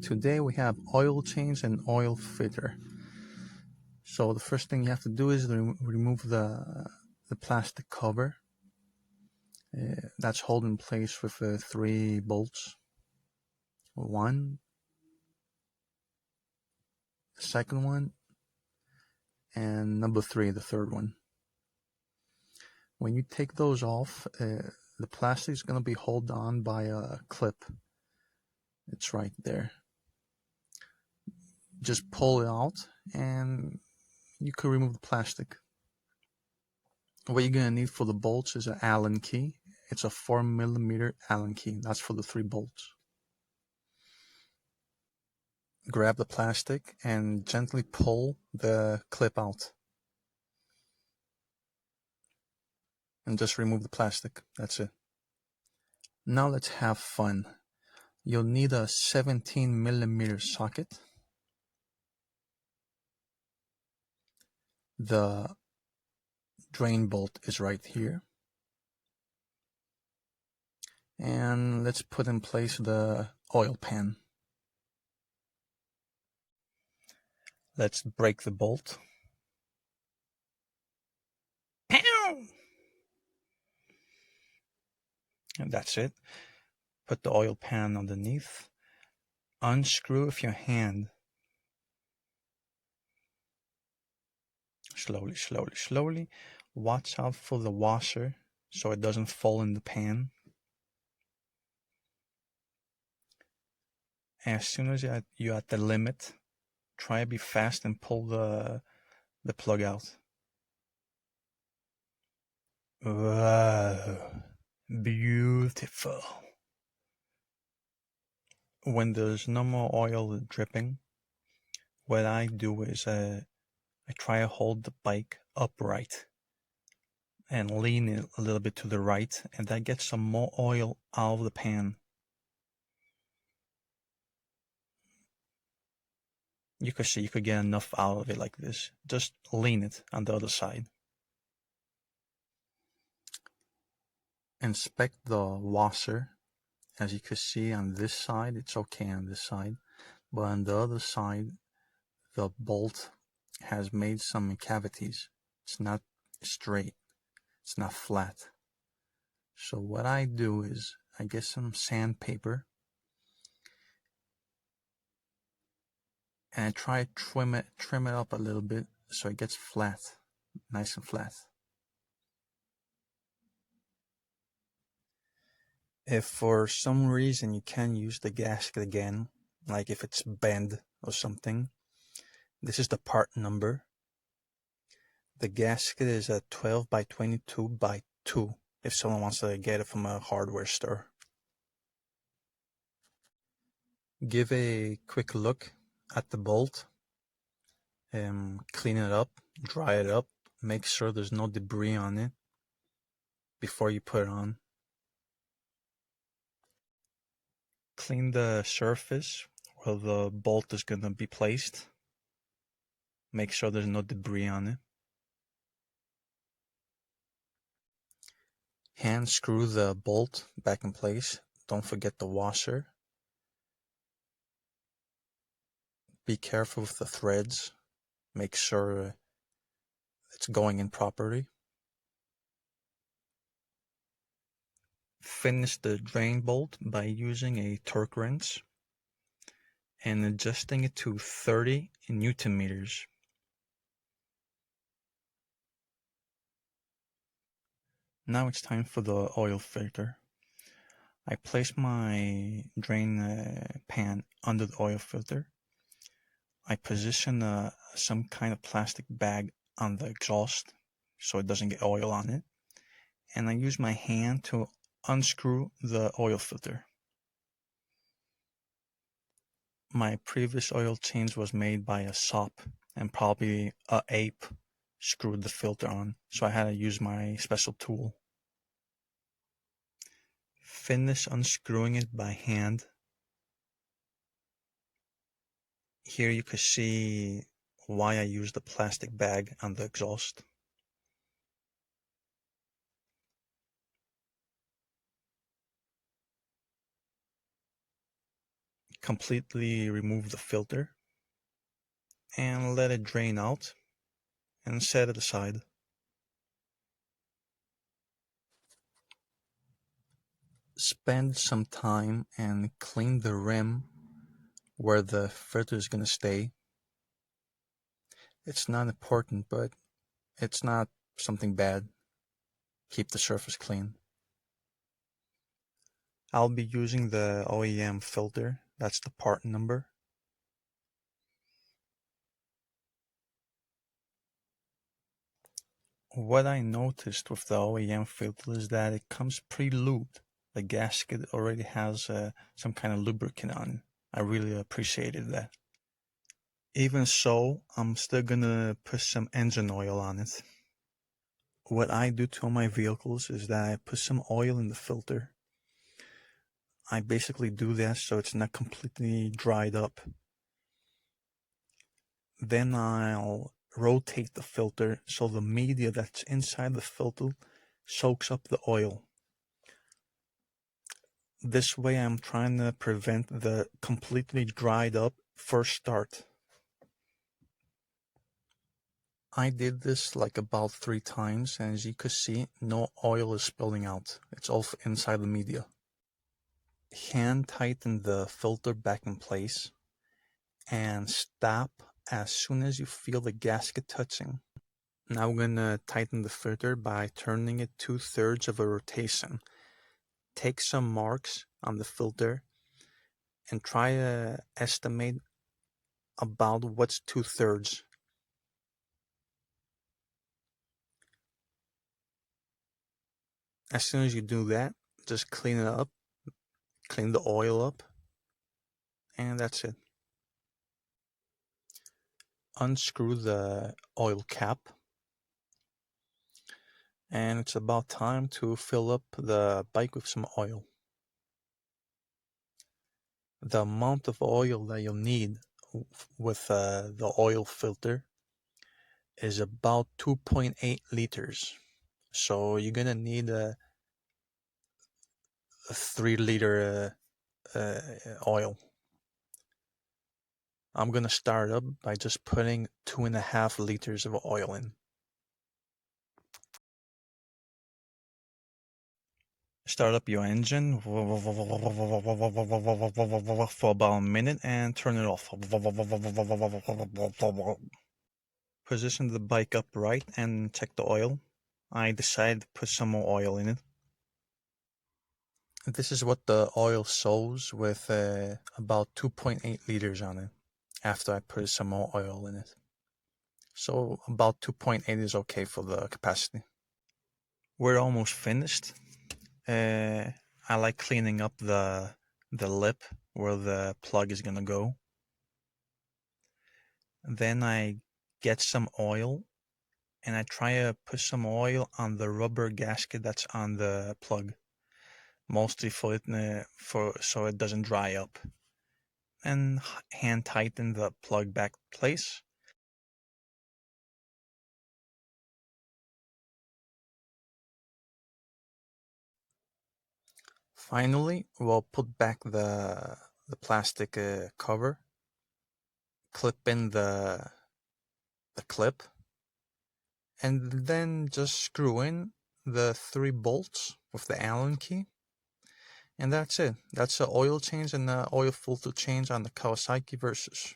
Today we have oil change and oil filter. So the first thing you have to do is remove the plastic cover. That's held in place with 3 bolts. One, the second one, and number 3, the third one. When you take those off, the plastic is going to be held on by a clip. It's right there. Just pull it out and you can remove the plastic. What you're going to need for the bolts is an Allen key. It's a 4mm Allen key. That's for the 3 bolts. Grab the plastic and gently pull the clip out. And just remove the plastic. That's it. Now let's have fun. You'll need a 17mm socket. The drain bolt is right here. And let's put in place the oil pan. Let's break the bolt. And that's it. Put the oil pan underneath. Unscrew with your hand. Slowly, slowly, slowly. Watch out for the washer so it doesn't fall in the pan. As soon as you're at the limit, try to be fast and pull the plug out. Wow, beautiful. When there's no more oil dripping, what I do is I try to hold the bike upright and lean it a little bit to the right, and that gets some more oil out of the pan. You could see you could get enough out of it like this. Just lean it on the other side. Inspect the washer. As you can see on this side, it's okay on this side, but on the other side, the bolt has made some cavities. It's not straight. It's not flat. So what I do is I get some sandpaper and I try to trim it up a little bit so it gets flat, nice and flat. If for some reason you can't use the gasket again, like if it's bent or something, this is the part number. The gasket is a 12 by 22 by 2 if someone wants to get it from a hardware store. Give a quick look at the bolt, clean it up, dry it up, make sure there's no debris on it before you put it on. Clean the surface where the bolt is going to be placed. Make sure there's no debris on it. Hand screw the bolt back in place. Don't forget the washer. Be careful with the threads. Make sure it's going in properly. Finish the drain bolt by using a torque wrench and adjusting it to 30 Newton meters. Now it's time for the oil filter. I place my drain pan under the oil filter. I position some kind of plastic bag on the exhaust so it doesn't get oil on it. And I use my hand to unscrew the oil filter. My previous oil change was made by a sop and probably an ape screwed the filter on, so I had to use my special tool. Finish unscrewing it by hand. Here you can see why I used the plastic bag on the exhaust. completely remove the filter and let it drain out and set it aside. Spend some time and clean the rim where the filter is going to stay. It's not important, but it's not something bad. Keep the surface clean. I'll be using the OEM filter. That's the part number. What I noticed with the OEM filter is that it comes pre-lubed. The gasket already has some kind of lubricant on it. I really appreciated that. Even so, I'm still gonna put some engine oil on it. What I do to all my vehicles is that I put some oil in the filter. I basically do that so it's not completely dried up. Then I'll rotate the filter so the media that's inside the filter soaks up the oil. This way I'm trying to prevent the completely dried up first start. I did this like about 3 times, and as you can see, no oil is spilling out. It's all inside the media. Hand tighten the filter back in place and stop as soon as you feel the gasket touching. Now we're gonna tighten the filter by turning it 2/3 of a rotation. Take some marks on the filter and try to estimate about what's 2/3. As soon as you do that, just clean it up, clean the oil up, and that's it. Unscrew the oil cap, and it's about time to fill up the bike with some oil. The amount of oil that you'll need with the oil filter is about 2.8 liters. So you're gonna need a 3-liter oil. I'm gonna start up by just putting 2.5 liters of oil in. Start up your engine for about a minute and turn it off. Position the bike upright and check the oil. I decided to put some more oil in it. This is what the oil shows with about 2.8 liters on it after I put some more oil in it. So about 2.8 is okay for the capacity. We're almost finished. I like cleaning up the lip where the plug is gonna go. Then I get some oil and I try to put some oil on the rubber gasket that's on the plug, mostly for so it doesn't dry up, and hand tighten the plug back in place. Finally, we'll put back the plastic cover, clip in the clip, and then just screw in the 3 bolts with the Allen key. And that's it. That's the oil change and the oil filter change on the Kawasaki Versys.